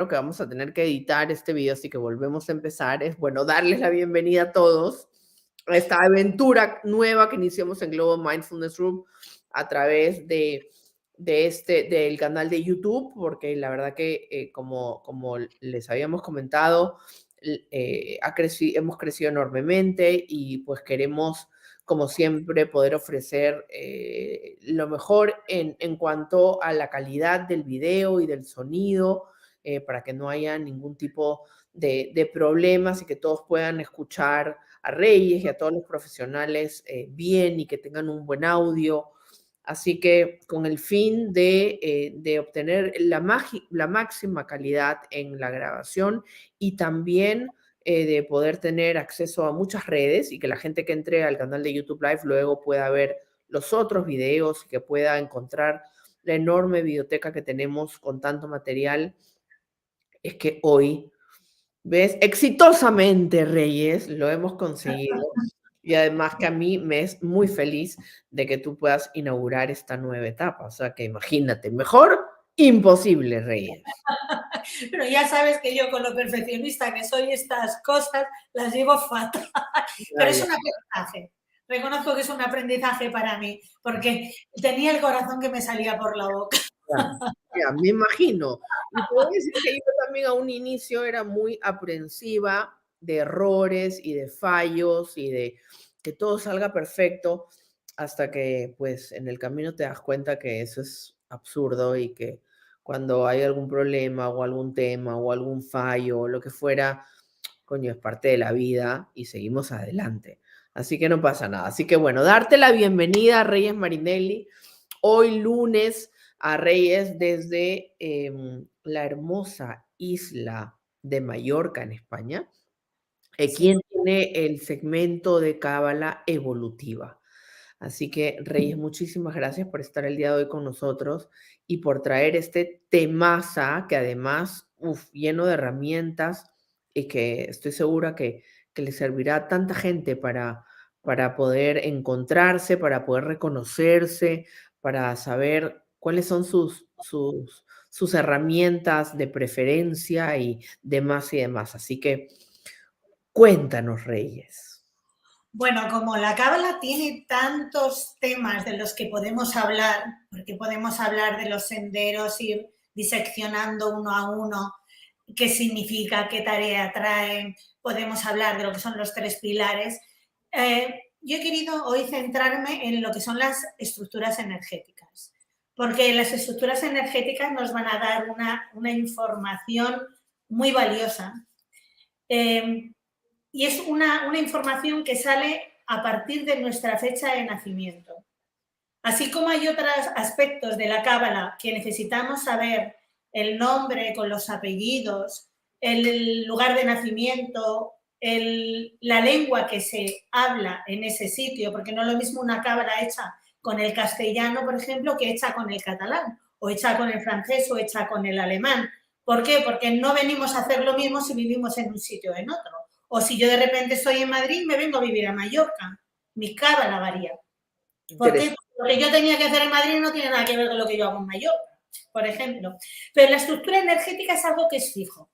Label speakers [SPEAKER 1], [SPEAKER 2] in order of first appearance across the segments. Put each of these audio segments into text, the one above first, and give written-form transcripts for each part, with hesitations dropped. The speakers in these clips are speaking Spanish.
[SPEAKER 1] que vamos a tener que editar este video, así que volvemos a empezar. Es bueno darles la bienvenida a todos a esta aventura nueva que iniciamos en Global Mindfulness Room a través del canal de YouTube, porque la verdad que como les habíamos comentado, hemos crecido enormemente y pues queremos, como siempre, poder ofrecer lo mejor en cuanto a la calidad del video y del sonido, para que no haya ningún tipo de problemas y que todos puedan escuchar a Reyes y a todos los profesionales bien y que tengan un buen audio. Así que con el fin de obtener la máxima calidad en la grabación y también de poder tener acceso a muchas redes y que la gente que entre al canal de YouTube Live luego pueda ver los otros videos y que pueda encontrar la enorme biblioteca que tenemos con tanto material, es que hoy, ¿ves? Exitosamente, Reyes, lo hemos conseguido. Y además que a mí me es muy feliz de que tú puedas inaugurar esta nueva etapa. O sea que imagínate, mejor imposible, Reyes.
[SPEAKER 2] Pero ya sabes que yo con lo perfeccionista que soy, estas cosas las llevo fatal. Pero es un aprendizaje. Reconozco que es un aprendizaje para mí, porque tenía el corazón que me salía por la boca.
[SPEAKER 1] Ya, me imagino. Y te voy a decir que yo también a un inicio era muy aprensiva de errores y de fallos y de que todo salga perfecto, hasta que pues en el camino te das cuenta que eso es absurdo y que cuando hay algún problema o algún tema o algún fallo o lo que fuera, coño, es parte de la vida y seguimos adelante. Así que no pasa nada. Así que bueno, darte la bienvenida a Reyes Marinelli. Hoy lunes a Reyes desde la hermosa isla de Mallorca en España,
[SPEAKER 2] Sí.
[SPEAKER 1] quien tiene el segmento de Cábala evolutiva. Así que, Reyes, muchísimas gracias por estar el día de hoy con nosotros y por traer este temaza que además, lleno de herramientas y que estoy segura que le servirá a tanta gente para poder encontrarse, para poder reconocerse, para saber cuáles son sus herramientas de preferencia y demás y demás. Así que cuéntanos, Reyes.
[SPEAKER 2] Bueno, como la cábala tiene tantos temas de los que podemos hablar, porque podemos hablar de los senderos, ir diseccionando uno a uno, qué significa, qué tarea trae, podemos hablar de lo que son los tres pilares. Yo he querido hoy centrarme en lo que son las estructuras energéticas, porque las estructuras energéticas nos van a dar una información muy valiosa. Y es una información que sale a partir de nuestra fecha de nacimiento. Así como hay otros aspectos de la cábala que necesitamos saber, el nombre con los apellidos, el lugar de nacimiento, la lengua que se habla en ese sitio, porque no es lo mismo una cábala hecha con el castellano, por ejemplo, que hecha con el catalán, o hecha con el francés, o hecha con el alemán. ¿Por qué? Porque no venimos a hacer lo mismo si vivimos en un sitio o en otro. O si yo de repente estoy en Madrid, me vengo a vivir a Mallorca. Mi cábala varía. ¿Por qué? Porque lo que yo tenía que hacer en Madrid no tiene nada que ver con lo que yo hago en Mallorca, por ejemplo. Pero la estructura energética es algo que es fijo,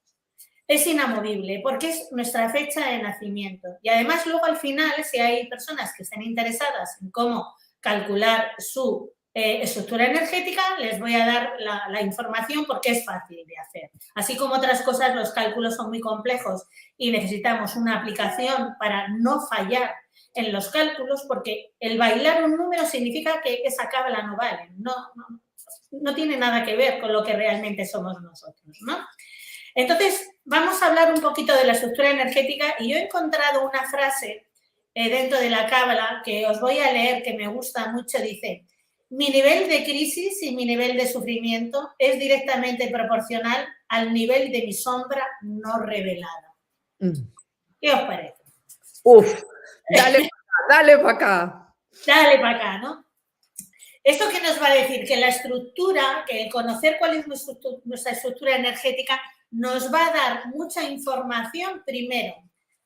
[SPEAKER 2] es inamovible, porque es nuestra fecha de nacimiento. Y además luego al final, si hay personas que estén interesadas en cómo calcular su estructura energética, les voy a dar la información porque es fácil de hacer. Así como otras cosas, los cálculos son muy complejos y necesitamos una aplicación para no fallar en los cálculos, porque el bailar un número significa que esa cábala no vale, no tiene nada que ver con lo que realmente somos nosotros, ¿no? Entonces, vamos a hablar un poquito de la estructura energética y yo he encontrado una frase dentro de la cábala que os voy a leer, que me gusta mucho, dice: mi nivel de crisis y mi nivel de sufrimiento es directamente proporcional al nivel de mi sombra no revelada. ¿Qué os parece?
[SPEAKER 1] Uf, dale para acá.
[SPEAKER 2] Dale para acá, ¿no? ¿Esto qué nos va a decir? Que la estructura, que el conocer cuál es nuestra estructura energética nos va a dar mucha información, primero,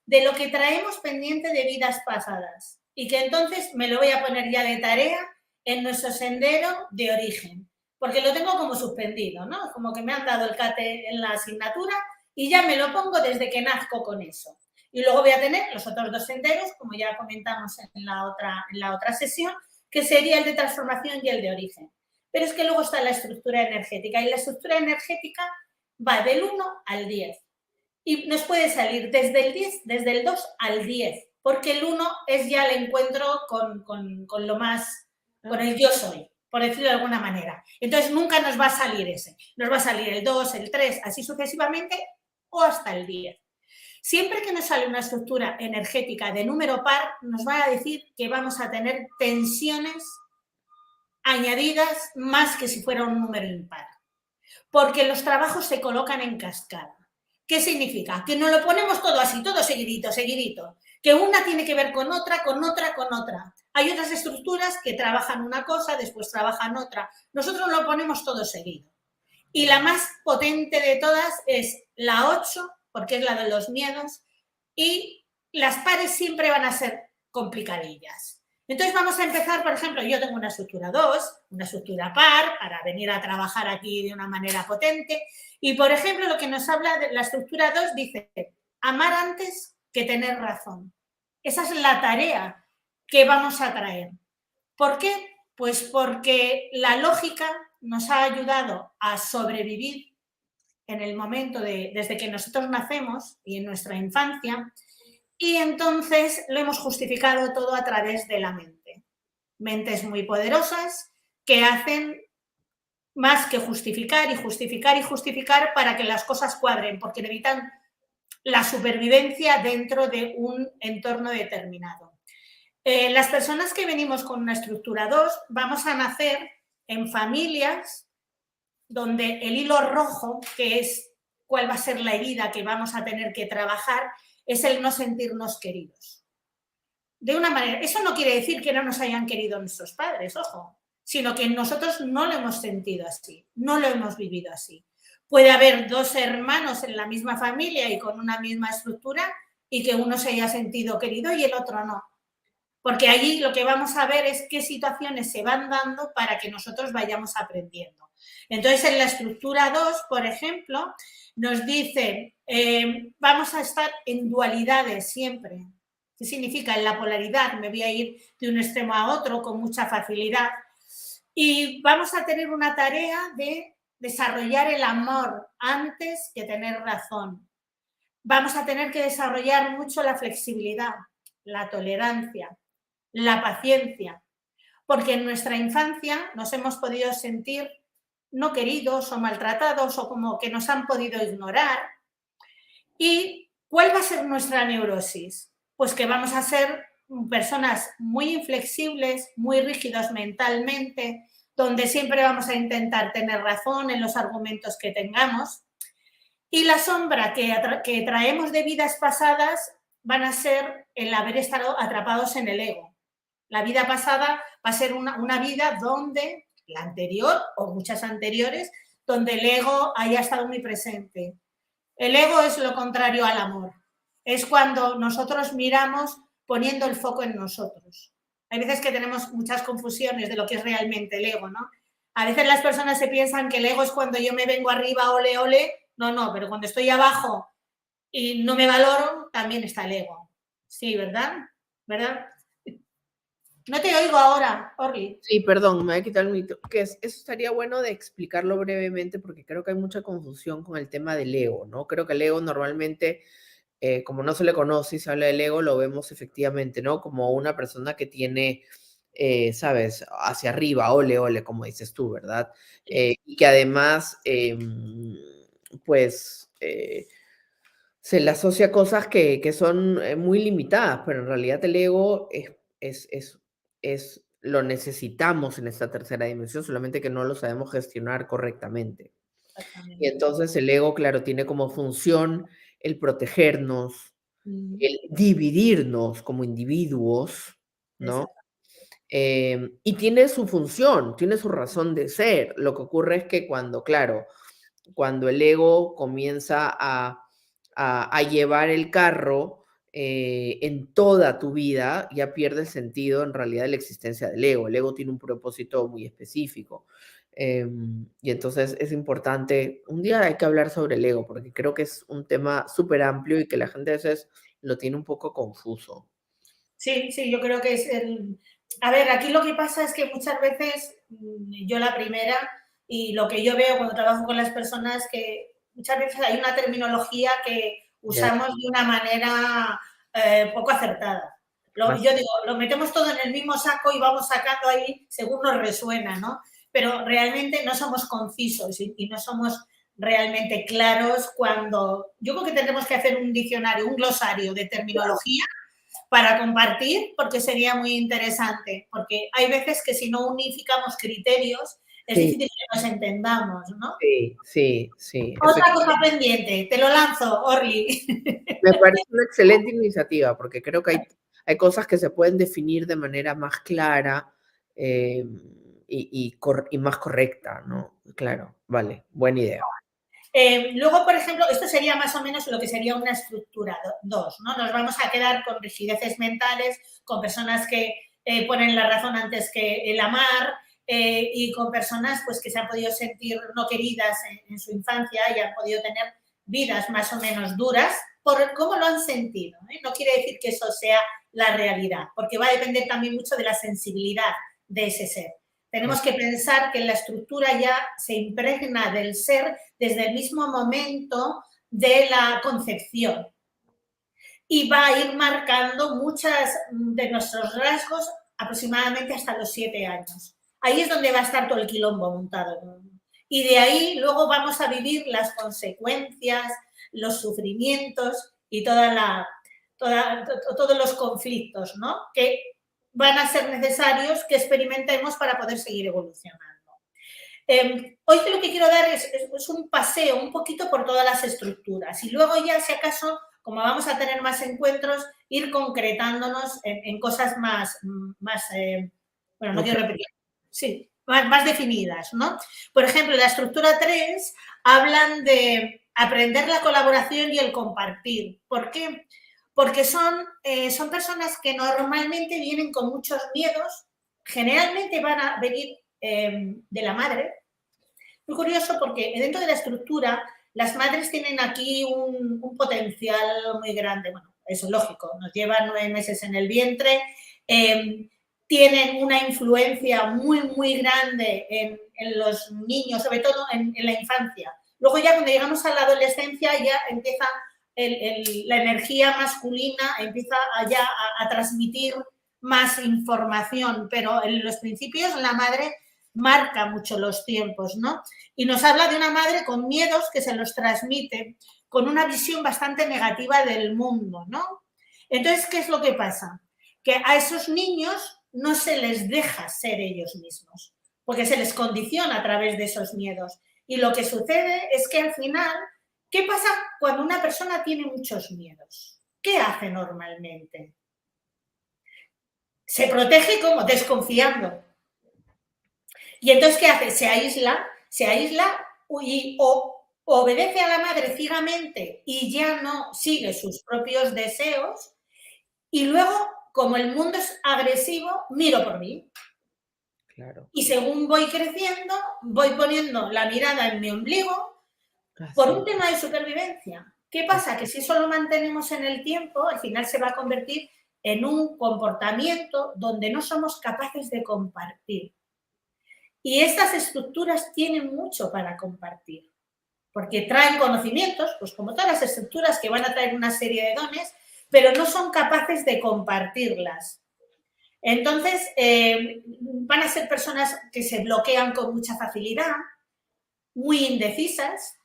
[SPEAKER 2] de lo que traemos pendiente de vidas pasadas y que entonces me lo voy a poner ya de tarea en nuestro sendero de origen. porque lo tengo como suspendido, ¿no? Como que me han dado el cate en la asignatura y ya me lo pongo desde que nazco con eso. Y luego voy a tener los otros 2 senderos, como ya comentamos en la otra sesión, que sería el de transformación y el de origen. Pero es que luego está la estructura energética, y la estructura energética va del 1 al 10. Y nos puede salir desde el 10, desde el 2 al 10, porque el 1 es ya el encuentro con lo más, con el yo soy, por decirlo de alguna manera. Entonces nunca nos va a salir ese, nos va a salir el 2, el 3, así sucesivamente, o hasta el 10. Siempre que nos sale una estructura energética de número par, nos va a decir que vamos a tener tensiones añadidas más que si fuera un número impar, porque los trabajos se colocan en cascada. ¿Qué significa? Que nos lo ponemos todo así, todo seguidito, seguidito, que una tiene que ver con otra, con otra, con otra. Hay otras estructuras que trabajan una cosa, después trabajan otra. Nosotros lo ponemos todo seguido. Y la más potente de todas es la 8, porque es la de los miedos, y las pares siempre van a ser complicadillas. Entonces vamos a empezar, por ejemplo, yo tengo una estructura 2, una estructura par, para venir a trabajar aquí de una manera potente. Y, por ejemplo, lo que nos habla de la estructura 2 dice, amar antes que tener razón. Esa es la tarea que vamos a traer. ¿Por qué? Pues porque la lógica nos ha ayudado a sobrevivir en el momento desde que nosotros nacemos y en nuestra infancia, y entonces lo hemos justificado todo a través de la mente. Mentes muy poderosas que hacen más que justificar y justificar y justificar para que las cosas cuadren, porque evitan la supervivencia dentro de un entorno determinado. Las personas que venimos con una estructura 2 vamos a nacer en familias donde el hilo rojo, que es cuál va a ser la herida que vamos a tener que trabajar, es el no sentirnos queridos. De una manera, eso no quiere decir que no nos hayan querido nuestros padres, ojo, sino que nosotros no lo hemos sentido así, no lo hemos vivido así. Puede haber 2 hermanos en la misma familia y con una misma estructura y que uno se haya sentido querido y el otro no. Porque allí lo que vamos a ver es qué situaciones se van dando para que nosotros vayamos aprendiendo. Entonces, en la estructura 2, por ejemplo, nos dice, vamos a estar en dualidades siempre. ¿Qué significa? En la polaridad, me voy a ir de un extremo a otro con mucha facilidad. Y vamos a tener una tarea de desarrollar el amor antes que tener razón. Vamos a tener que desarrollar mucho la flexibilidad, la tolerancia, la paciencia, porque en nuestra infancia nos hemos podido sentir no queridos o maltratados o como que nos han podido ignorar. ¿Y cuál va a ser nuestra neurosis? Pues que vamos a ser personas muy inflexibles, muy rígidos mentalmente, donde siempre vamos a intentar tener razón en los argumentos que tengamos. Y la sombra que traemos de vidas pasadas van a ser el haber estado atrapados en el ego. La vida pasada va a ser una vida donde, la anterior o muchas anteriores, donde el ego haya estado muy presente. El ego es lo contrario al amor. Es cuando nosotros miramos poniendo el foco en nosotros. Hay veces que tenemos muchas confusiones de lo que es realmente el ego, ¿no? A veces las personas se piensan que el ego es cuando yo me vengo arriba, ole, ole. No, pero cuando estoy abajo y no me valoro, también está el ego. Sí, ¿verdad? ¿Verdad? No te oigo ahora, Orly.
[SPEAKER 1] Sí, perdón, me voy a quitar el mito. Eso estaría bueno de explicarlo brevemente porque creo que hay mucha confusión con el tema del ego, ¿no? Creo que el ego normalmente, como no se le conoce y se habla del ego, lo vemos efectivamente, ¿no? Como una persona que tiene, ¿sabes? Hacia arriba, ole, ole, como dices tú, ¿verdad? Y que además, pues, se le asocia cosas que son muy limitadas, pero en realidad el ego lo necesitamos en esta tercera dimensión, solamente que no lo sabemos gestionar correctamente. Y
[SPEAKER 2] Exactamente.
[SPEAKER 1] entonces el ego, claro, tiene como función el protegernos, el dividirnos como individuos, ¿no?
[SPEAKER 2] Exacto.
[SPEAKER 1] Y tiene su función, tiene su razón de ser. Lo que ocurre es que cuando, claro, cuando el ego comienza a llevar el carro en toda tu vida, ya pierde el sentido en realidad de la existencia del ego. El ego tiene un propósito muy específico. Y entonces es importante, un día hay que hablar sobre el ego, porque creo que es un tema súper amplio y que la gente a veces lo tiene un poco confuso.
[SPEAKER 2] Sí, sí, yo creo que es el... A ver, aquí lo que pasa es que muchas veces, yo la primera, y lo que yo veo cuando trabajo con las personas, que muchas veces hay una terminología que
[SPEAKER 1] Ya,
[SPEAKER 2] usamos de una manera poco acertada.
[SPEAKER 1] más,
[SPEAKER 2] Yo digo, lo metemos todo en el mismo saco y vamos sacando ahí según nos resuena, ¿no? Pero realmente no somos concisos y no somos realmente claros cuando... Yo creo que tendremos que hacer un diccionario, un glosario de terminología para compartir, porque sería muy interesante, porque hay veces que si no unificamos criterios, es
[SPEAKER 1] sí,
[SPEAKER 2] difícil que nos entendamos, ¿no?
[SPEAKER 1] sí, sí, sí,
[SPEAKER 2] Otra cosa pendiente, te lo lanzo, Orly.
[SPEAKER 1] me parece una excelente iniciativa porque creo que hay cosas que se pueden definir de manera más clara y más correcta, ¿no? Claro, vale, buena idea.
[SPEAKER 2] Luego, por ejemplo, esto sería más o menos lo que sería una estructura 2, ¿no? Nos vamos a quedar con rigideces mentales, con personas que ponen la razón antes que el amar, y con personas pues, que se han podido sentir no queridas en su infancia y han podido tener vidas más o menos duras por cómo lo han sentido, ¿eh? No quiere decir que eso sea la realidad, porque va a depender también mucho de la sensibilidad de ese ser. Tenemos que pensar que la estructura ya se impregna del ser desde el mismo momento de la concepción y va a ir marcando muchas de nuestros rasgos aproximadamente hasta los 7 años. Ahí es donde va a estar todo el quilombo montado. Y de ahí luego vamos a vivir las consecuencias, los sufrimientos y todos los conflictos, ¿no? Que van a ser necesarios que experimentemos para poder seguir evolucionando. Hoy lo que quiero dar es un paseo un poquito por todas las estructuras y luego ya, si acaso, como vamos a tener más encuentros, ir concretándonos en cosas bueno, no quiero repetir, sí, más definidas, ¿no? Por ejemplo, en la estructura 3 hablan de aprender la colaboración y el compartir. ¿Por qué? Porque son personas que normalmente vienen con muchos miedos, generalmente van a venir de la madre. Muy curioso porque dentro de la estructura las madres tienen aquí un potencial muy grande. Bueno, eso es lógico, nos llevan 9 meses en el vientre, tienen una influencia muy, muy grande en los niños, sobre todo en la infancia. Luego ya cuando llegamos a la adolescencia ya empieza la energía masculina, empieza ya a transmitir más información, pero en los principios la madre marca mucho los tiempos, ¿no? Y nos habla de una madre con miedos que se los transmite, con una visión bastante negativa del mundo, ¿no? Entonces, ¿qué es lo que pasa? Que a esos niños no se les deja ser ellos mismos, porque se les condiciona a través de esos miedos. Y lo que sucede es que al final, ¿qué pasa cuando una persona tiene muchos miedos? ¿Qué hace normalmente? Se protege como desconfiando. Y entonces, ¿qué hace? Se aísla y obedece a la madre ciegamente y ya no sigue sus propios deseos. Y luego, como el mundo es agresivo, miro por mí.
[SPEAKER 1] Claro.
[SPEAKER 2] Y según voy creciendo, voy poniendo la mirada en mi ombligo por
[SPEAKER 1] Así.
[SPEAKER 2] un tema de supervivencia. ¿Qué pasa? Que si eso lo mantenemos en el tiempo, al final se va a convertir en un comportamiento donde no somos capaces de compartir. Y estas estructuras tienen mucho para compartir, porque traen conocimientos, pues como todas las estructuras que van a traer una serie de dones, pero no son capaces de compartirlas. Entonces, van a ser personas que se bloquean con mucha facilidad, muy indecisas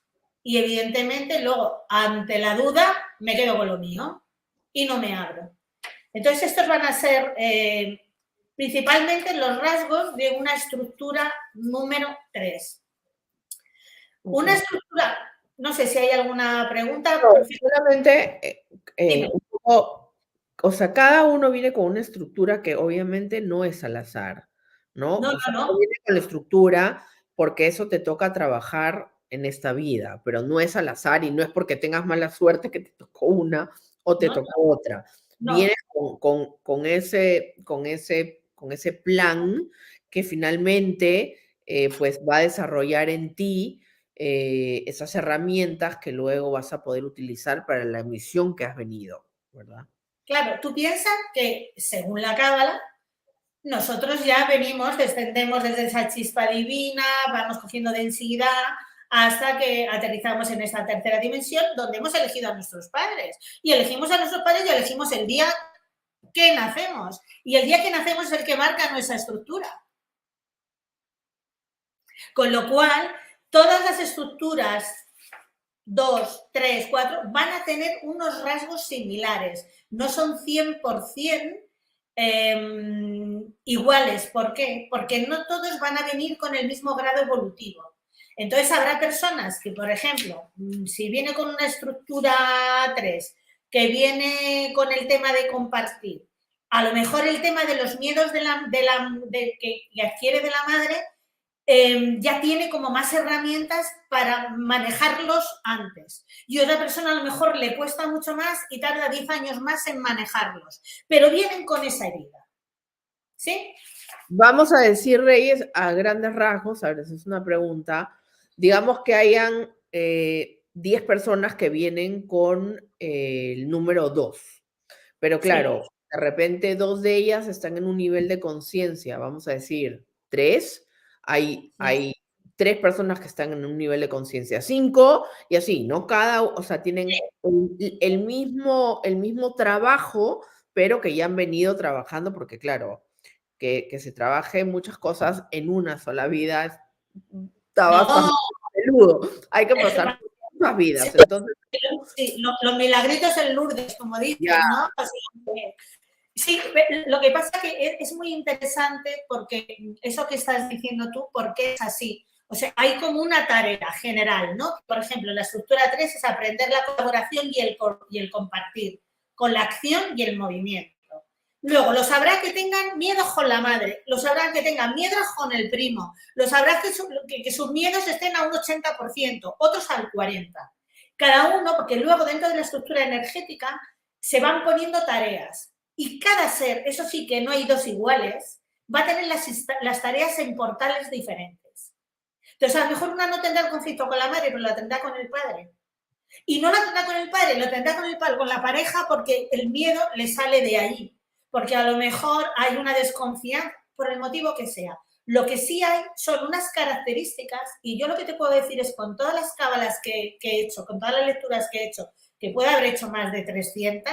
[SPEAKER 2] y evidentemente luego, ante la duda, me quedo con lo mío y no me abro. Entonces, estos van a ser principalmente los rasgos de una estructura número 3. Una
[SPEAKER 1] Okay.
[SPEAKER 2] estructura, no sé si hay alguna pregunta.
[SPEAKER 1] No, solamente
[SPEAKER 2] Dime.
[SPEAKER 1] un poco, o sea, cada uno viene con una estructura que obviamente no es al azar, ¿no?
[SPEAKER 2] No,
[SPEAKER 1] O sea,
[SPEAKER 2] no,
[SPEAKER 1] uno
[SPEAKER 2] no.
[SPEAKER 1] viene con la estructura porque eso te toca trabajar en esta vida, pero no es al azar y no es porque tengas mala suerte que te tocó una o te
[SPEAKER 2] No,
[SPEAKER 1] tocó otra.
[SPEAKER 2] no.
[SPEAKER 1] Viene con ese plan que finalmente pues va a desarrollar en ti esas herramientas que luego vas a poder utilizar para la misión que has venido, ¿verdad?
[SPEAKER 2] Claro, tú piensas que, según la Cábala, nosotros ya venimos, descendemos desde esa chispa divina, vamos cogiendo densidad hasta que aterrizamos en esta tercera dimensión donde hemos elegido a nuestros padres. Y elegimos a nuestros padres y elegimos el día que nacemos. Y el día que nacemos es el que marca nuestra estructura. Con lo cual, todas las estructuras 2, 3, 4 van a tener unos rasgos similares. No son 100% iguales. ¿Por qué? Porque no todos van a venir con el mismo grado evolutivo. Entonces, habrá personas que, por ejemplo, si viene con una estructura 3, que viene con el tema de compartir, a lo mejor el tema de los miedos que adquiere de la madre, ya tiene como más herramientas para manejarlos antes. Y otra persona a lo mejor le cuesta mucho más y tarda 10 años más en manejarlos, pero vienen con esa herida. ¿Sí?
[SPEAKER 1] Vamos a decir, Reyes, a grandes rasgos, a ver, esa es una pregunta, digamos que hayan 10 personas que vienen con el número 2, pero claro,
[SPEAKER 2] Sí.
[SPEAKER 1] de repente 2 de ellas están en un nivel de conciencia, vamos a decir 3, hay 3 personas que están en un nivel de conciencia 5 y así, ¿no? O sea, tienen el mismo trabajo, pero que ya han venido trabajando, porque claro, que se trabaje muchas cosas en una sola vida está bastante
[SPEAKER 2] No,
[SPEAKER 1] peludo. Hay que pasar muchas vidas. Entonces,
[SPEAKER 2] sí, los milagritos en Lourdes, como
[SPEAKER 1] ya,
[SPEAKER 2] dicen, ¿no? Así que, sí, lo que pasa que es muy interesante porque eso que estás diciendo tú, ¿por qué es así? O sea, hay como una tarea general, ¿no? Por ejemplo, la estructura 3 es aprender la colaboración y el compartir, con la acción y el movimiento. Luego, los habrá que tengan miedos con la madre, los habrá que tengan miedos con el primo, los habrá que sus miedos estén a un 80%, otros al 40%. Cada uno, porque luego dentro de la estructura energética se van poniendo tareas. Y cada ser, eso sí que no hay dos iguales, va a tener las tareas en portales diferentes. Entonces, a lo mejor una no tendrá el conflicto con la madre, pero la tendrá con el padre. Y no la tendrá con el padre, lo tendrá con la pareja porque el miedo le sale de ahí. Porque a lo mejor hay una desconfianza por el motivo que sea. Lo que sí hay son unas características y yo lo que te puedo decir es con todas las cábalas que he hecho, con todas las lecturas que he hecho, que puede haber hecho más de 300,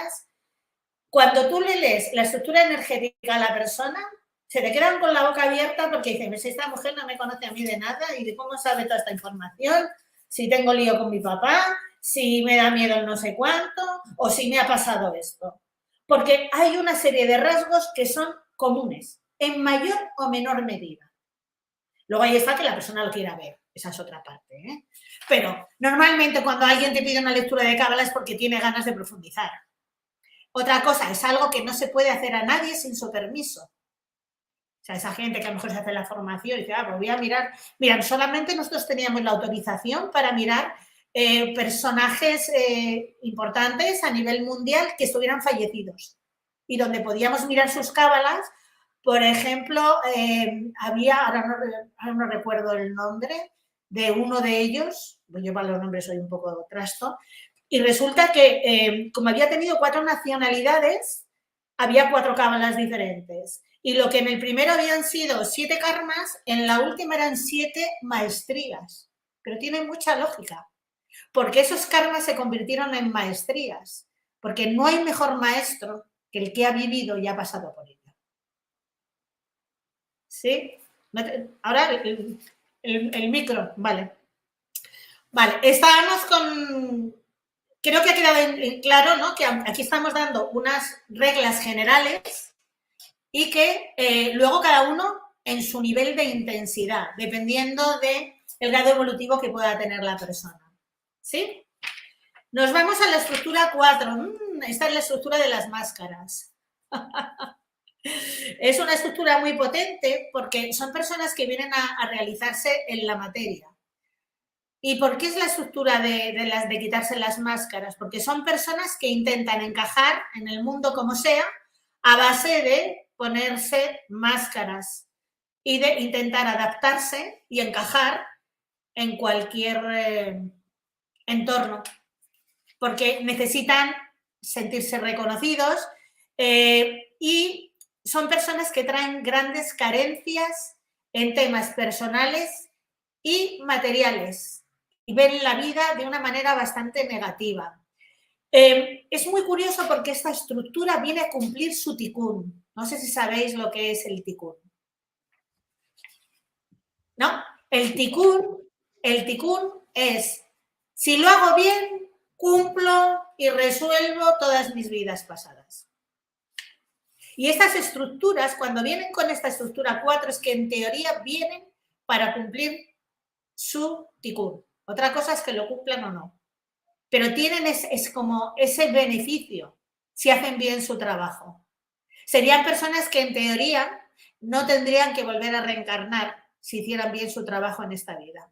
[SPEAKER 2] cuando tú le lees la estructura energética a la persona, se te quedan con la boca abierta porque dicen, esta mujer no me conoce a mí de nada y de cómo sabe toda esta información, si tengo lío con mi papá, si me da miedo el no sé cuánto o si me ha pasado esto. Porque hay una serie de rasgos que son comunes, en mayor o menor medida. Luego ahí está que la persona lo quiera ver, esa es otra parte. ¿Eh? Pero normalmente cuando alguien te pide una lectura de cábala es porque tiene ganas de profundizar. Otra cosa, es algo que no se puede hacer a nadie sin su permiso. O sea, esa gente que a lo mejor se hace la formación y dice, pues voy a mirar. Mira, solamente nosotros teníamos la autorización para mirar personajes importantes a nivel mundial que estuvieran fallecidos y donde podíamos mirar sus cábalas. Por ejemplo, había, ahora no recuerdo el nombre de uno de ellos, yo para los nombres soy un poco trasto, y resulta que como había tenido 4 nacionalidades, había 4 cábalas diferentes. Y lo que en el primero habían sido 7 karmas, en la última eran 7 maestrías. Pero tiene mucha lógica, porque esos karmas se convirtieron en maestrías, porque no hay mejor maestro que el que ha vivido y ha pasado por ello. ¿Sí? Ahora el micro, vale. Vale, estábamos con... Creo que ha quedado claro, ¿no? Que aquí estamos dando unas reglas generales y que luego cada uno en su nivel de intensidad, dependiendo del grado evolutivo que pueda tener la persona. ¿Sí? Nos vamos a la estructura 4. Esta es la estructura de las máscaras. Es una estructura muy potente porque son personas que vienen a realizarse en la materia. ¿Y por qué es la estructura de quitarse las máscaras? Porque son personas que intentan encajar en el mundo como sea a base de ponerse máscaras y de intentar adaptarse y encajar en cualquier entorno, porque necesitan sentirse reconocidos y son personas que traen grandes carencias en temas personales y materiales y ven la vida de una manera bastante negativa. Es muy curioso porque esta estructura viene a cumplir su ticún. No sé si sabéis lo que es el ticún. ¿No? El ticún es, si lo hago bien, cumplo y resuelvo todas mis vidas pasadas. Y estas estructuras, cuando vienen con esta estructura 4, es que en teoría vienen para cumplir su ticún. Otra cosa es que lo cumplan o no. Pero tienen es como ese beneficio si hacen bien su trabajo. Serían personas que en teoría no tendrían que volver a reencarnar si hicieran bien su trabajo en esta vida.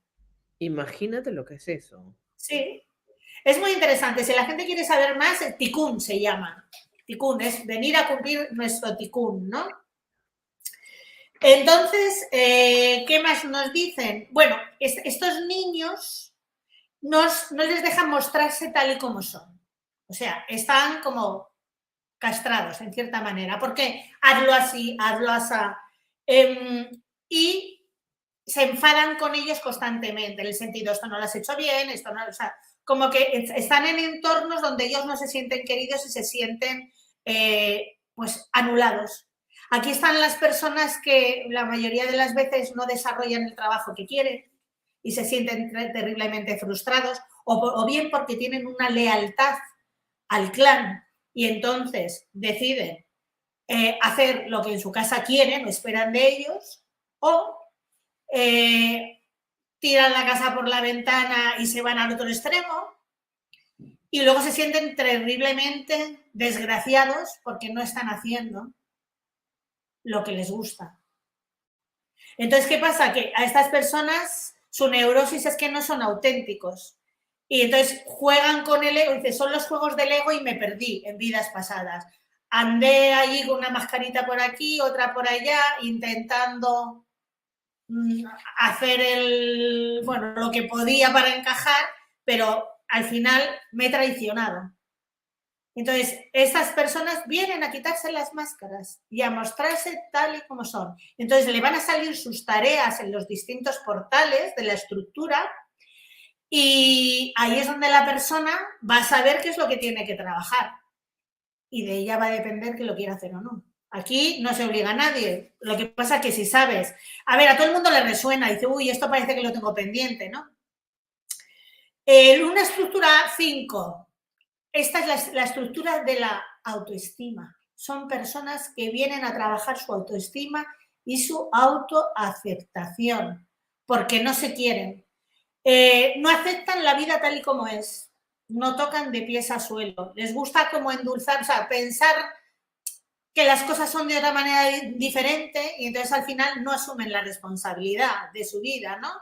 [SPEAKER 1] Imagínate lo que es eso.
[SPEAKER 2] Sí, es muy interesante. Si la gente quiere saber más, el ticún se llama. Ticún es venir a cumplir nuestro ticún, ¿no? Entonces, ¿qué más nos dicen? Bueno, estos niños no les dejan mostrarse tal y como son. O sea, están como castrados en cierta manera. Porque hazlo así, hazlo así. Y se enfadan con ellos constantemente, en el sentido, esto no lo has hecho bien, esto no, o sea, como que están en entornos donde ellos no se sienten queridos y se sienten pues anulados. Aquí están las personas que la mayoría de las veces no desarrollan el trabajo que quieren y se sienten terriblemente frustrados, o bien porque tienen una lealtad al clan y entonces deciden hacer lo que en su casa quieren o esperan de ellos, o tiran la casa por la ventana y se van al otro extremo y luego se sienten terriblemente desgraciados porque no están haciendo lo que les gusta. Entonces, ¿qué pasa? Que a estas personas su neurosis es que no son auténticos y entonces juegan con el ego, dice, son los juegos del ego y me perdí en vidas pasadas. Andé allí con una mascarita por aquí, otra por allá, intentando hacer lo que podía para encajar, pero al final me he traicionado. Entonces, estas personas vienen a quitarse las máscaras y a mostrarse tal y como son. Entonces, le van a salir sus tareas en los distintos portales de la estructura y ahí es donde la persona va a saber qué es lo que tiene que trabajar y de ella va a depender que lo quiera hacer o no. Aquí no se obliga a nadie. Lo que pasa es que si sabes, a ver, a todo el mundo le resuena, dice, uy, esto parece que lo tengo pendiente, ¿no? Una estructura 5. Esta es la estructura de la autoestima. Son personas que vienen a trabajar su autoestima y su autoaceptación, porque no se quieren. No aceptan la vida tal y como es. No tocan de pies a suelo. Les gusta como endulzar, o sea, pensar que las cosas son de otra manera diferente y entonces al final no asumen la responsabilidad de su vida, ¿no?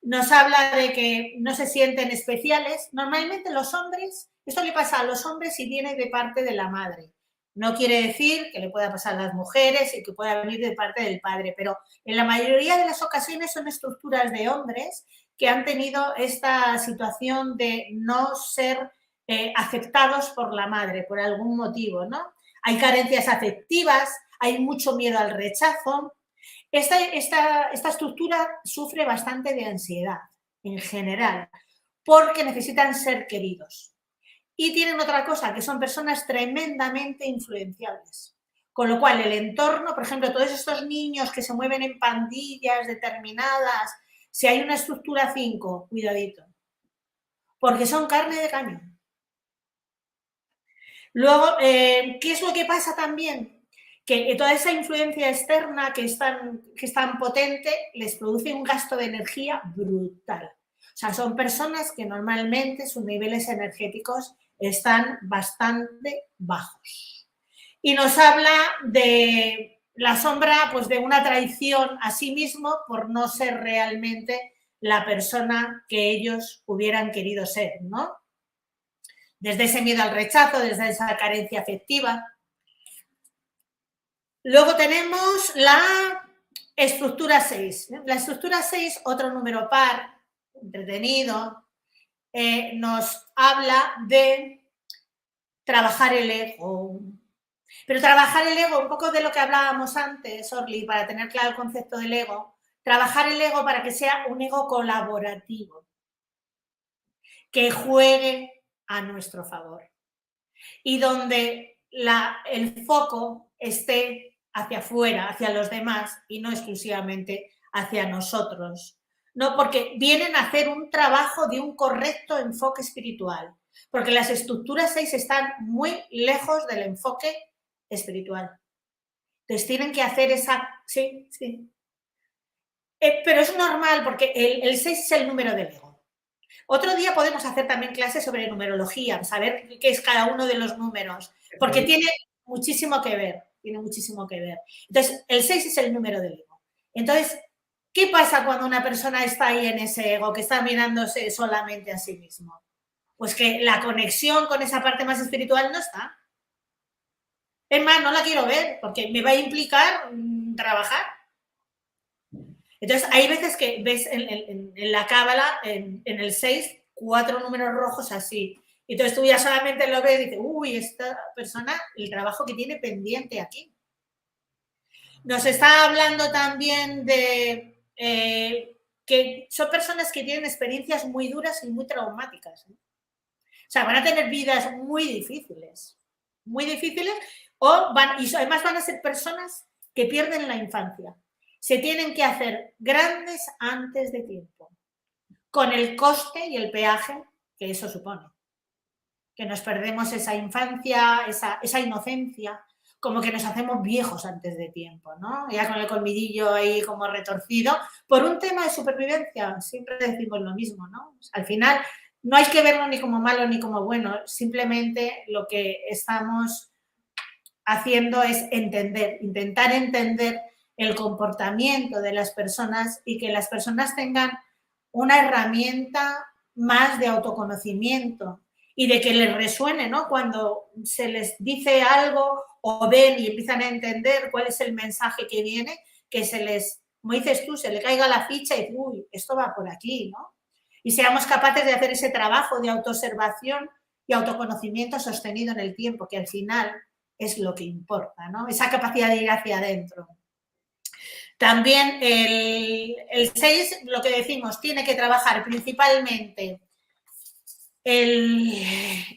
[SPEAKER 2] Nos habla de que no se sienten especiales. Normalmente los hombres, esto le pasa a los hombres y viene de parte de la madre. No quiere decir que le pueda pasar a las mujeres y que pueda venir de parte del padre, pero en la mayoría de las ocasiones son estructuras de hombres que han tenido esta situación de no ser aceptados por la madre por algún motivo, ¿no? Hay carencias afectivas, hay mucho miedo al rechazo. Esta estructura sufre bastante de ansiedad en general porque necesitan ser queridos. Y tienen otra cosa, que son personas tremendamente influenciables. Con lo cual, el entorno, por ejemplo, todos estos niños que se mueven en pandillas determinadas, si hay una estructura 5, cuidadito, porque son carne de cañón. Luego, ¿qué es lo que pasa también? Que toda esa influencia externa que es tan potente les produce un gasto de energía brutal. O sea, son personas que normalmente sus niveles energéticos están bastante bajos. Y nos habla de la sombra, pues de una traición a sí mismo por no ser realmente la persona que ellos hubieran querido ser, ¿no? Desde ese miedo al rechazo, desde esa carencia afectiva. Luego tenemos la Estructura 6. La estructura 6, otro número par, entretenido, nos habla de trabajar el ego. Pero trabajar el ego, un poco de lo que hablábamos antes, Orly, para tener claro el concepto del ego, trabajar el ego para que sea un ego colaborativo, que juegue a nuestro favor y donde el foco esté hacia afuera, hacia los demás y no exclusivamente hacia nosotros. No, porque vienen a hacer un trabajo de un correcto enfoque espiritual, porque las estructuras 6 están muy lejos del enfoque espiritual. Entonces tienen que hacer esa... Sí, sí. Pero es normal porque el 6 es el número del ego. Otro día podemos hacer también clases sobre numerología, saber qué es cada uno de los números, porque tiene muchísimo que ver, tiene muchísimo que ver. Entonces, el 6 es el número del ego. Entonces, ¿qué pasa cuando una persona está ahí en ese ego, que está mirándose solamente a sí mismo? Pues que la conexión con esa parte más espiritual no está. Es más, no la quiero ver, porque me va a implicar trabajar. Entonces, hay veces que ves en la cábala, en el 6, 4 números rojos así. Y entonces tú ya solamente lo ves y dices, uy, esta persona, el trabajo que tiene pendiente aquí. Nos está hablando también de que son personas que tienen experiencias muy duras y muy traumáticas. O sea, van a tener vidas muy difíciles, y además van a ser personas que pierden la infancia. Se tienen que hacer grandes antes de tiempo, con el coste y el peaje que eso supone. Que nos perdemos esa infancia, esa inocencia, como que nos hacemos viejos antes de tiempo, ¿no? Ya con el colmillillo ahí como retorcido, por un tema de supervivencia, siempre decimos lo mismo, ¿no? Al final no hay que verlo ni como malo ni como bueno, simplemente lo que estamos haciendo es intentar entender el comportamiento de las personas y que las personas tengan una herramienta más de autoconocimiento y de que les resuene, ¿no? Cuando se les dice algo o ven y empiezan a entender cuál es el mensaje que viene, que se les, como dices tú, se le caiga la ficha y, uy, esto va por aquí, ¿no? Y seamos capaces de hacer ese trabajo de autoobservación y autoconocimiento sostenido en el tiempo, que al final es lo que importa, ¿no? Esa capacidad de ir hacia adentro. También el 6, lo que decimos, tiene que trabajar principalmente el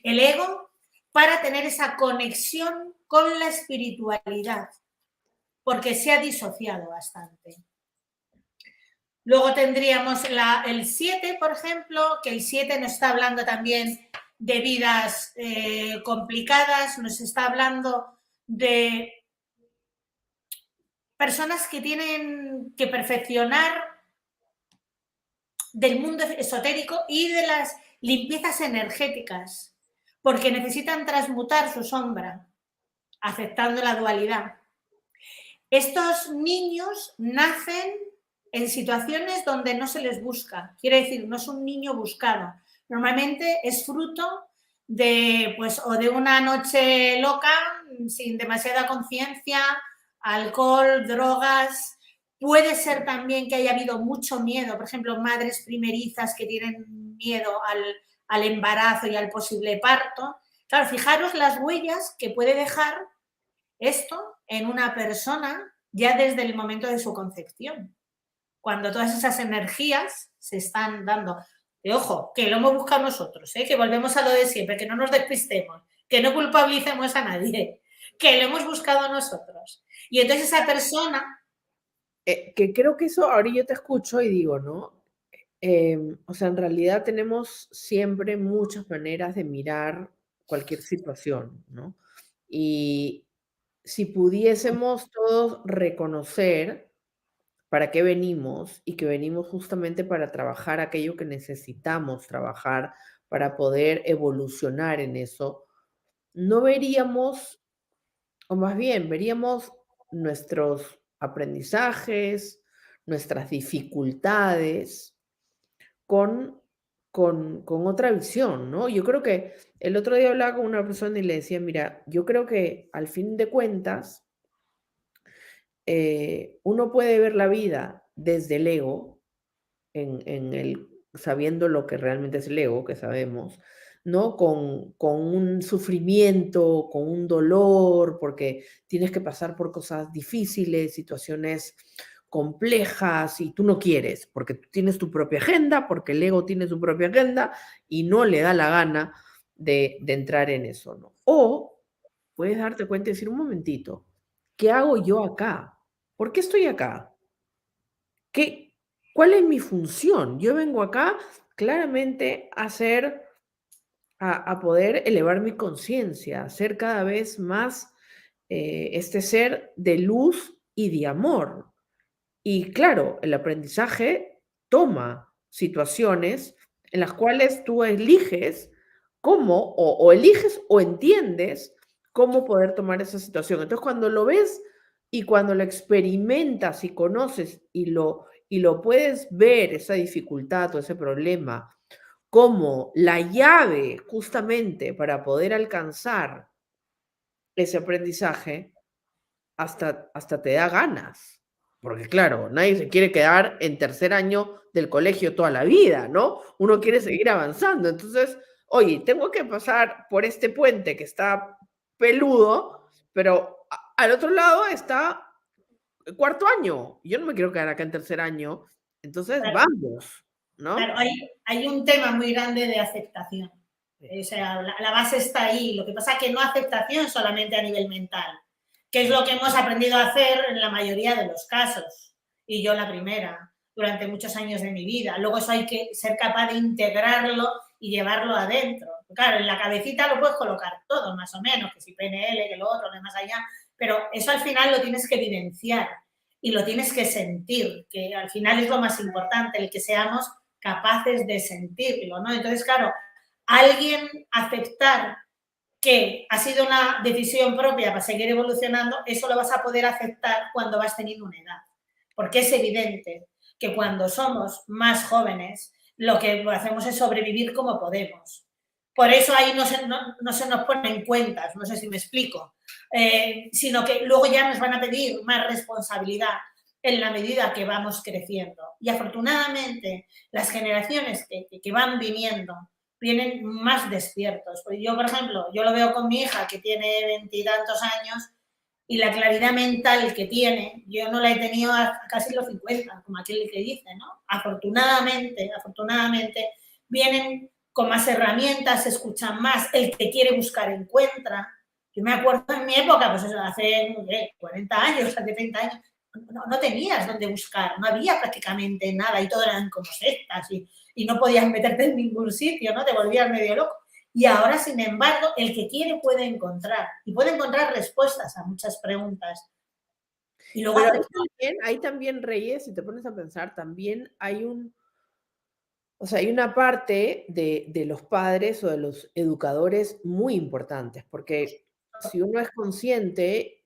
[SPEAKER 2] ego para tener esa conexión con la espiritualidad, porque se ha disociado bastante. Luego tendríamos el 7, por ejemplo, que el 7 nos está hablando también de vidas complicadas, nos está hablando de personas que tienen que perfeccionar del mundo esotérico y de las limpiezas energéticas, porque necesitan transmutar su sombra, aceptando la dualidad. Estos niños nacen en situaciones donde no se les busca, quiere decir, no es un niño buscado. Normalmente es fruto de, pues, o de una noche loca, sin demasiada conciencia, alcohol, drogas. Puede ser también que haya habido mucho miedo, por ejemplo, madres primerizas que tienen miedo al embarazo y al posible parto. Claro, fijaros las huellas que puede dejar esto en una persona ya desde el momento de su concepción, cuando todas esas energías se están dando. Y ojo, que lo hemos buscado nosotros, que volvemos a lo de siempre, que no nos despistemos, que no culpabilicemos a nadie, que lo hemos buscado nosotros. Y entonces esa persona...
[SPEAKER 1] que creo que eso, ahora yo te escucho y digo, ¿no? O sea, en realidad tenemos siempre muchas maneras de mirar cualquier situación, ¿no? Y si pudiésemos todos reconocer para qué venimos y que venimos justamente para trabajar aquello que necesitamos trabajar para poder evolucionar en eso, no veríamos, o más bien veríamos nuestros aprendizajes, nuestras dificultades con, con otra visión, ¿no? Yo creo que el otro día hablaba con una persona y le decía, mira, yo creo que al fin de cuentas, uno puede ver la vida desde el ego, sabiendo lo que realmente es el ego, que sabemos, ¿no? Con un sufrimiento, con un dolor, porque tienes que pasar por cosas difíciles, situaciones complejas y tú no quieres, porque tú tienes tu propia agenda, porque el ego tiene su propia agenda y no le da la gana de entrar en eso, ¿no? O puedes darte cuenta y decir, un momentito, ¿qué hago yo acá? ¿Por qué estoy acá? ¿Qué, ¿Cuál es mi función? Yo vengo acá claramente a poder elevar mi conciencia, a ser cada vez más este ser de luz y de amor. Y claro, el aprendizaje toma situaciones en las cuales tú eliges cómo, o eliges o entiendes cómo poder tomar esa situación. Entonces, cuando lo ves y cuando lo experimentas y conoces y lo puedes ver, esa dificultad o ese problema, como la llave justamente para poder alcanzar ese aprendizaje, hasta te da ganas. Porque claro, nadie se quiere quedar en tercer año del colegio toda la vida, ¿no? Uno quiere seguir avanzando. Entonces, oye, tengo que pasar por este puente que está peludo, pero al otro lado está el cuarto año. Yo no me quiero quedar acá en tercer año. Entonces,
[SPEAKER 2] Claro,
[SPEAKER 1] vamos,
[SPEAKER 2] claro,
[SPEAKER 1] ¿no?
[SPEAKER 2] hay un tema muy grande de aceptación. O sea, la base está ahí. Lo que pasa es que no aceptación solamente a nivel mental, que es lo que hemos aprendido a hacer en la mayoría de los casos. Y yo la primera, durante muchos años de mi vida. Luego eso hay que ser capaz de integrarlo y llevarlo adentro. Claro, en la cabecita lo puedes colocar todo, más o menos, que si PNL, que lo otro, que más allá, pero eso al final lo tienes que vivenciar y lo tienes que sentir, que al final es lo más importante, el que seamos capaces de sentirlo, ¿no? Entonces, claro, alguien aceptar que ha sido una decisión propia para seguir evolucionando, eso lo vas a poder aceptar cuando vas teniendo una edad. Porque es evidente que cuando somos más jóvenes, lo que hacemos es sobrevivir como podemos. Por eso ahí no se nos ponen cuentas, no sé si me explico, sino que luego ya nos van a pedir más responsabilidad en la medida que vamos creciendo. Y afortunadamente las generaciones que van viniendo vienen más despiertos. Pues yo, por ejemplo, yo lo veo con mi hija que tiene 20 y tantos años y la claridad mental que tiene, yo no la he tenido a casi los 50, como aquel que dice, ¿no? Afortunadamente, vienen con más herramientas, se escuchan más, el que quiere buscar encuentra. Yo me acuerdo en mi época, pues eso, hace 40 años, hace 30 años, no tenías dónde buscar, no había prácticamente nada y todo eran como sectas y no podías meterte en ningún sitio, ¿no? Te volvías medio loco. Y ahora, sin embargo, el que quiere puede encontrar y puede encontrar respuestas a muchas preguntas. Y luego
[SPEAKER 1] Pero
[SPEAKER 2] aceptar.
[SPEAKER 1] hay también, Reyes, si te pones a pensar, también o sea, hay una parte de los padres o de los educadores muy importantes, porque si uno es consciente,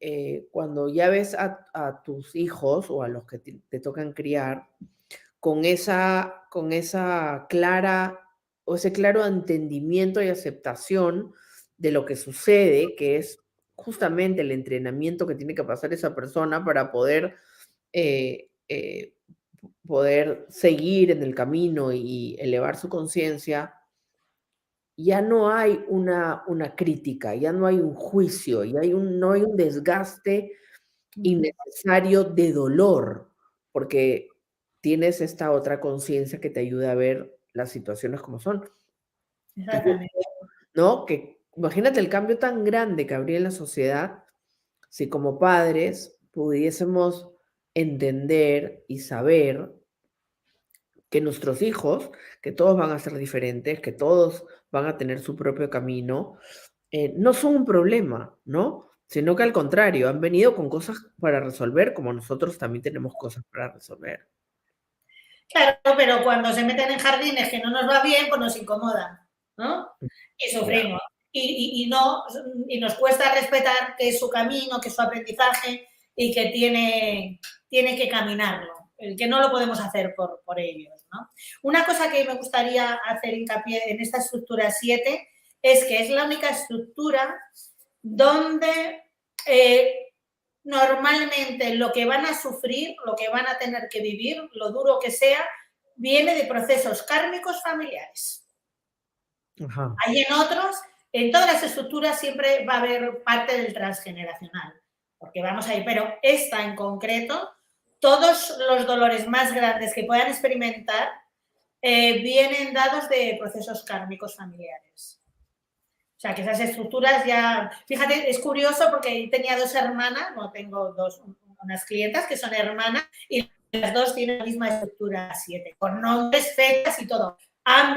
[SPEAKER 1] cuando ya ves a tus hijos o a los que te tocan criar, con esa clara o ese claro entendimiento y aceptación de lo que sucede, que es justamente el entrenamiento que tiene que pasar esa persona para eh, eh, poder seguir en el camino y elevar su conciencia, ya no hay una crítica, ya no hay un juicio, no hay un desgaste innecesario de dolor, porque tienes esta otra conciencia que te ayuda a ver las situaciones como son. Y yo,
[SPEAKER 2] Exactamente.
[SPEAKER 1] ¿no? Que imagínate el cambio tan grande que habría en la sociedad si como padres pudiésemos entender y saber que nuestros hijos, que todos van a ser diferentes, que todos van a tener su propio camino, no son un problema, ¿no? Sino que al contrario, han venido con cosas para resolver, como nosotros también tenemos cosas para resolver.
[SPEAKER 2] Claro, pero cuando se meten en jardines que no nos va bien, pues nos incomoda, ¿no? Y
[SPEAKER 1] Ya.
[SPEAKER 2] sufrimos. No, y nos cuesta respetar que es su camino, que es su aprendizaje y que tiene que caminarlo, el que no lo podemos hacer por ellos, ¿no? Una cosa que me gustaría hacer hincapié en esta estructura 7 es que es la única estructura donde normalmente lo que van a sufrir, lo que van a tener que vivir, lo duro que sea, viene de procesos kármicos familiares.
[SPEAKER 1] Ajá.
[SPEAKER 2] Hay en otros, en todas las estructuras siempre va a haber parte del transgeneracional, porque vamos a ir, pero esta en concreto, todos los dolores más grandes que puedan experimentar vienen dados de procesos kármicos familiares. O sea, que esas estructuras ya... Fíjate, es curioso porque tenía dos hermanas, no tengo unas clientas que son hermanas y las dos tienen la misma estructura 7, con nombres, fechas y todo. Han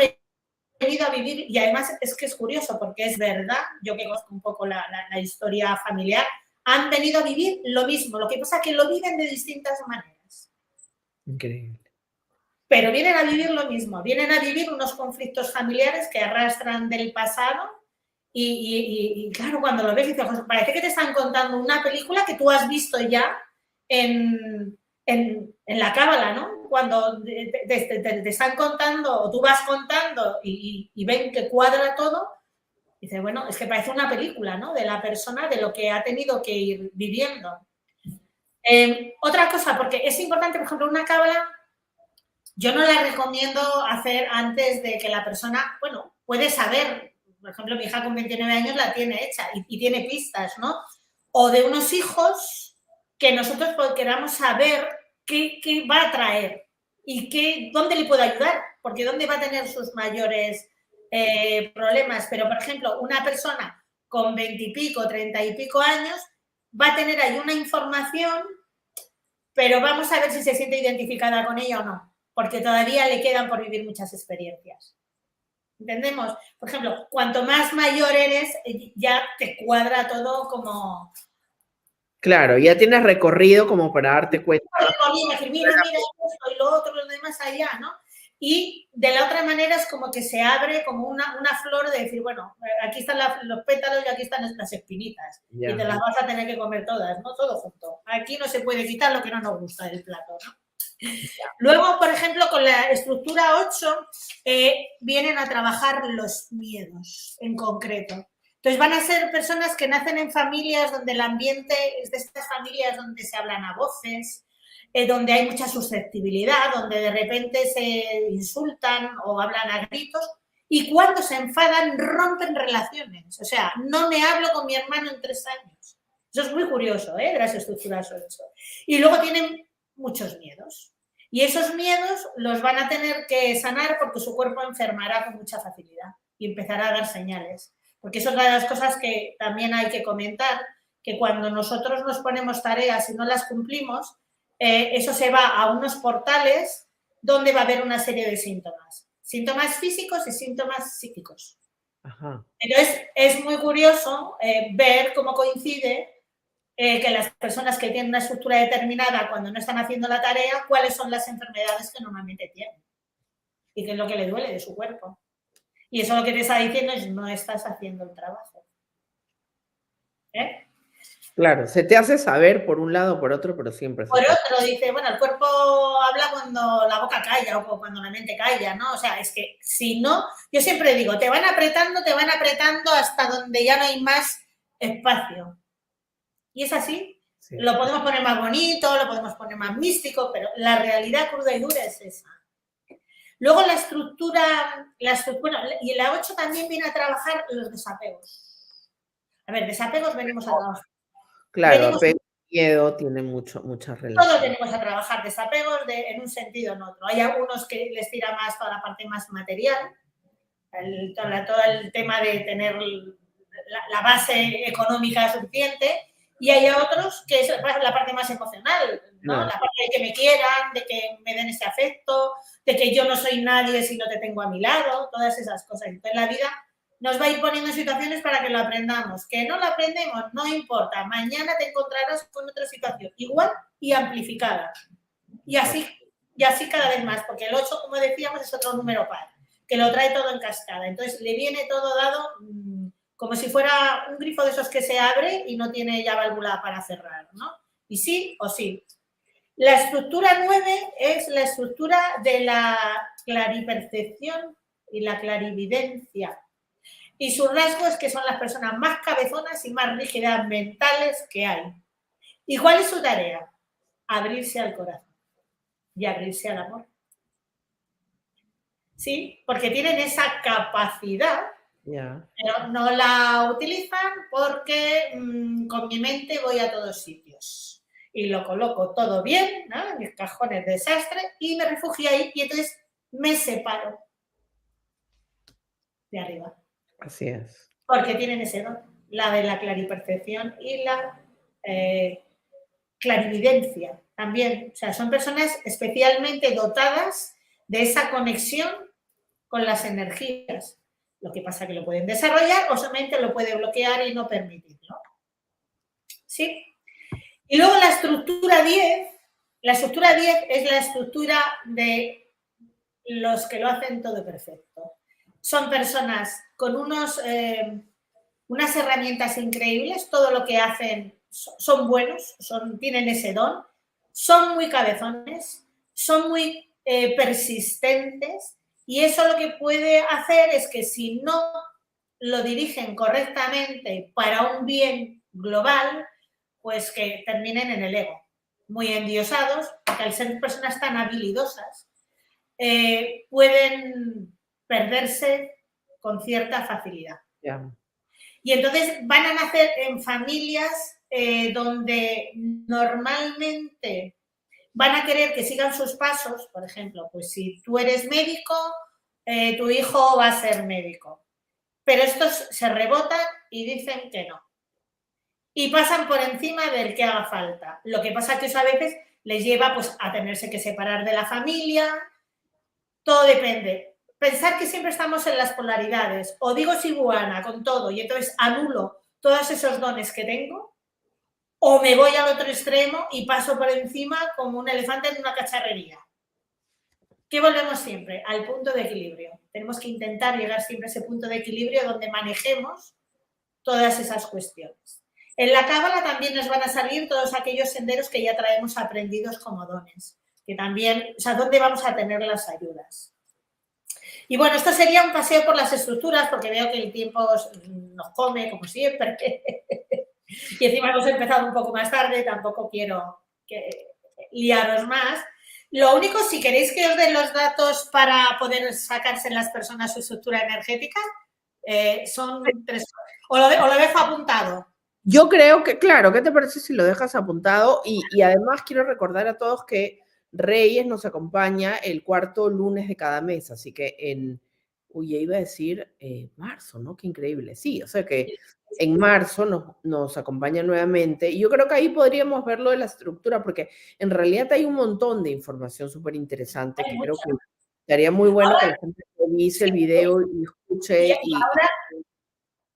[SPEAKER 2] venido a vivir, y además es que es curioso porque es verdad, yo que conozco un poco la historia familiar, han venido a vivir lo mismo, lo que pasa es que lo viven de distintas maneras.
[SPEAKER 1] Increíble.
[SPEAKER 2] Pero vienen a vivir lo mismo, vienen a vivir unos conflictos familiares que arrastran del pasado y claro, cuando lo ves dices, pues parece que te están contando una película que tú has visto ya en la cábala, ¿no? Cuando te están contando o tú vas contando y ven que cuadra todo, dices, bueno, es que parece una película, ¿no? De la persona, de lo que ha tenido que ir viviendo. Otra cosa, porque es importante, por ejemplo, una cábala, yo no la recomiendo hacer antes de que la persona, bueno, puede saber, por ejemplo, mi hija con 29 años la tiene hecha y tiene pistas, ¿no? O de unos hijos que nosotros queramos saber qué va a traer y dónde le puede ayudar, porque dónde va a tener sus mayores problemas. Pero, por ejemplo, una persona con 20 y pico, 30 y pico años va a tener ahí una información, pero vamos a ver si se siente identificada con ella o no, porque todavía le quedan por vivir muchas experiencias. ¿Entendemos? Por ejemplo, cuanto más mayor eres, ya te cuadra todo como...
[SPEAKER 1] Claro, ya tienes recorrido como para darte cuenta.
[SPEAKER 2] Mira, esto y lo otro, lo demás allá, ¿no? Y de la otra manera es como que se abre como una flor de decir, bueno, aquí están los pétalos y aquí están las espinitas. Ya. Y te las vas a tener que comer todas, ¿no? Todo junto. Aquí no se puede quitar lo que no nos gusta del plato, ¿no? Ya. Luego, por ejemplo, con la estructura 8 vienen a trabajar los miedos en concreto. Entonces van a ser personas que nacen en familias donde el ambiente es de estas familias donde se hablan a voces, donde hay mucha susceptibilidad, donde de repente se insultan o hablan a gritos y cuando se enfadan rompen relaciones. O sea, no me hablo con mi hermano en 3 años. Eso es muy curioso, de las estructuras 8. Y luego tienen muchos miedos. Y esos miedos los van a tener que sanar porque su cuerpo enfermará con mucha facilidad y empezará a dar señales. Porque eso es una de las cosas que también hay que comentar, que cuando nosotros nos ponemos tareas y no las cumplimos, eso se va a unos portales donde va a haber una serie de síntomas. Síntomas físicos y síntomas psíquicos. Ajá. Entonces, es muy curioso ver cómo coincide que las personas que tienen una estructura determinada cuando no están haciendo la tarea, cuáles son las enfermedades que normalmente tienen y qué es lo que le duele de su cuerpo. Y eso lo que te está diciendo es no estás haciendo el trabajo.
[SPEAKER 1] Claro, se te hace saber por un lado o por otro, pero siempre.
[SPEAKER 2] Por otro, dice, bueno, el cuerpo habla cuando la boca calla o cuando la mente calla, ¿no? O sea, es que si no, yo siempre digo, te van apretando hasta donde ya no hay más espacio. Y es así. Sí. Lo podemos poner más bonito, lo podemos poner más místico, pero la realidad cruda y dura es esa. Luego la estructura, y la 8 también viene a trabajar los desapegos. A ver, desapegos venimos a trabajar.
[SPEAKER 1] Claro, apego y miedo tienen mucha relación.
[SPEAKER 2] Todos venimos a trabajar desapegos en un sentido o en otro. Hay algunos que les tira más toda la parte más material, todo el tema de tener la base económica suficiente, y hay otros que es la parte más emocional, ¿no? La parte de que me quieran, de que me den ese afecto, de que yo no soy nadie si no te tengo a mi lado, todas esas cosas. Entonces la vida nos va a ir poniendo situaciones para que lo aprendamos. Que no lo aprendemos, no importa. Mañana te encontrarás con otra situación igual y amplificada. Y así cada vez más, porque el 8, como decíamos, es otro número par, que lo trae todo en cascada. Entonces le viene todo dado como si fuera un grifo de esos que se abre y no tiene ya válvula para cerrar, ¿no? Y sí o sí. La estructura 9 es la estructura de la claripercepción y la clarividencia. Y su rasgo es que son las personas más cabezonas y más rígidas mentales que hay. ¿Y cuál es su tarea? Abrirse al corazón y abrirse al amor. ¿Sí? Porque tienen esa capacidad, pero no la utilizan porque con mi mente voy a todos sitios y lo coloco todo bien, ¿no? En mis cajones de desastre y me refugio ahí y entonces me separo de arriba.
[SPEAKER 1] Así es.
[SPEAKER 2] Porque tienen ese don, la de la claripercepción y la clarividencia también. O sea, son personas especialmente dotadas de esa conexión con las energías. Lo que pasa es que lo pueden desarrollar o solamente lo puede bloquear y no permitirlo. ¿Sí? Y luego la estructura 10. La estructura 10 es la estructura de los que lo hacen todo perfecto. Son personas con unas herramientas increíbles, todo lo que hacen son buenos, tienen ese don, son muy cabezones, son muy persistentes y eso lo que puede hacer es que si no lo dirigen correctamente para un bien global, pues que terminen en el ego, muy endiosados, porque al ser personas tan habilidosas, pueden perderse con cierta facilidad.
[SPEAKER 1] Yeah.
[SPEAKER 2] Y entonces van a nacer en familias donde normalmente van a querer que sigan sus pasos. Por ejemplo, pues si tú eres médico, tu hijo va a ser médico. Pero estos se rebotan y dicen que no. Y pasan por encima del que haga falta. Lo que pasa es que eso a veces les lleva pues, a tenerse que separar de la familia. Todo depende. Pensar que siempre estamos en las polaridades. O digo sibuana con todo y entonces anulo todos esos dones que tengo, o me voy al otro extremo y paso por encima como un elefante en una cacharrería. ¿Qué volvemos siempre? Al punto de equilibrio. Tenemos que intentar llegar siempre a ese punto de equilibrio donde manejemos todas esas cuestiones. En la cábala también nos van a salir todos aquellos senderos que ya traemos aprendidos como dones, que también, o sea, ¿dónde vamos a tener las ayudas? Y bueno, esto sería un paseo por las estructuras, porque veo que el tiempo nos come, como siempre, y encima hemos empezado un poco más tarde, tampoco quiero liaros más. Lo único, si queréis que os den los datos para poder sacarse en las personas su estructura energética, son 3 cosas. O lo dejo apuntado.
[SPEAKER 1] Yo creo que, claro, ¿qué te parece si lo dejas apuntado? Y además quiero recordar a todos que Reyes nos acompaña el cuarto lunes de cada mes, así que ya iba a decir marzo, ¿no? Qué increíble. Sí, o sea que en marzo nos acompaña nuevamente. Y yo creo que ahí podríamos ver lo de la estructura, porque en realidad hay un montón de información súper interesante que creo que estaría muy bueno que la gente revise el video y escuche.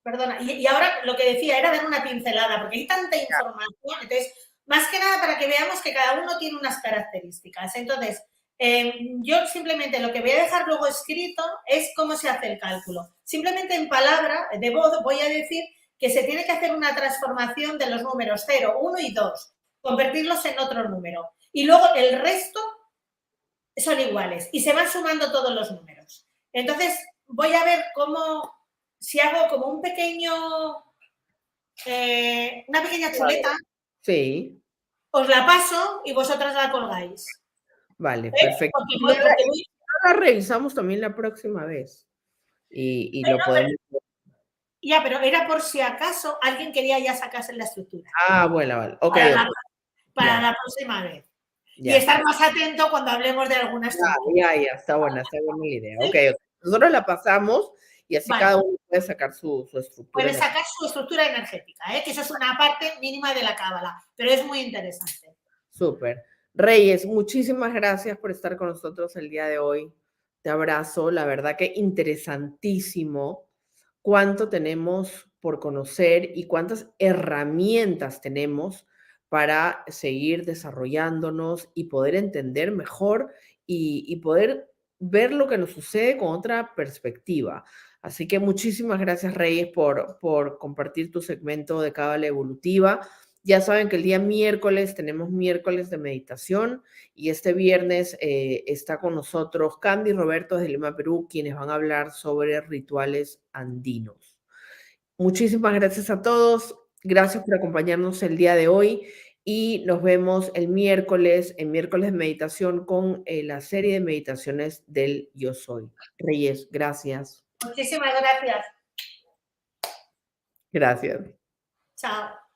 [SPEAKER 2] Perdona, y ahora lo que decía era dar una pincelada, porque hay tanta información, entonces, más que nada para que veamos que cada uno tiene unas características. Entonces, yo simplemente lo que voy a dejar luego escrito es cómo se hace el cálculo. Simplemente en palabra, de voz, voy a decir que se tiene que hacer una transformación de los números 0, 1 y 2, convertirlos en otro número. Y luego el resto son iguales y se van sumando todos los números. Entonces, voy a ver cómo... Si hago como un pequeño, una pequeña chuleta,
[SPEAKER 1] sí,
[SPEAKER 2] os la paso y vosotras la colgáis.
[SPEAKER 1] Vale, perfecto. La revisamos también la próxima vez y lo podemos...
[SPEAKER 2] Ya, pero era por si acaso alguien quería ya sacarse la estructura.
[SPEAKER 1] Ah, bueno, vale. Ok.
[SPEAKER 2] Para la próxima vez. Ya. Y estar más atento cuando hablemos de alguna estructura.
[SPEAKER 1] Ya, está buena la idea. ¿Sí? Ok, nosotros la pasamos y así cada uno puede sacar su estructura.
[SPEAKER 2] Puede sacar su estructura energética, que eso es una parte mínima de la cábala, pero es muy interesante.
[SPEAKER 1] Súper. Reyes, muchísimas gracias por estar con nosotros el día de hoy. Te abrazo, la verdad que interesantísimo cuánto tenemos por conocer y cuántas herramientas tenemos para seguir desarrollándonos y poder entender mejor y poder ver lo que nos sucede con otra perspectiva. Así que muchísimas gracias, Reyes, por compartir tu segmento de Cábala Evolutiva. Ya saben que el día miércoles tenemos miércoles de meditación y este viernes está con nosotros Candy y Roberto de Lima, Perú, quienes van a hablar sobre rituales andinos. Muchísimas gracias a todos. Gracias por acompañarnos el día de hoy y nos vemos el miércoles, en miércoles de meditación con la serie de meditaciones del Yo Soy. Reyes, gracias.
[SPEAKER 2] Muchísimas gracias.
[SPEAKER 1] Gracias.
[SPEAKER 2] Chao.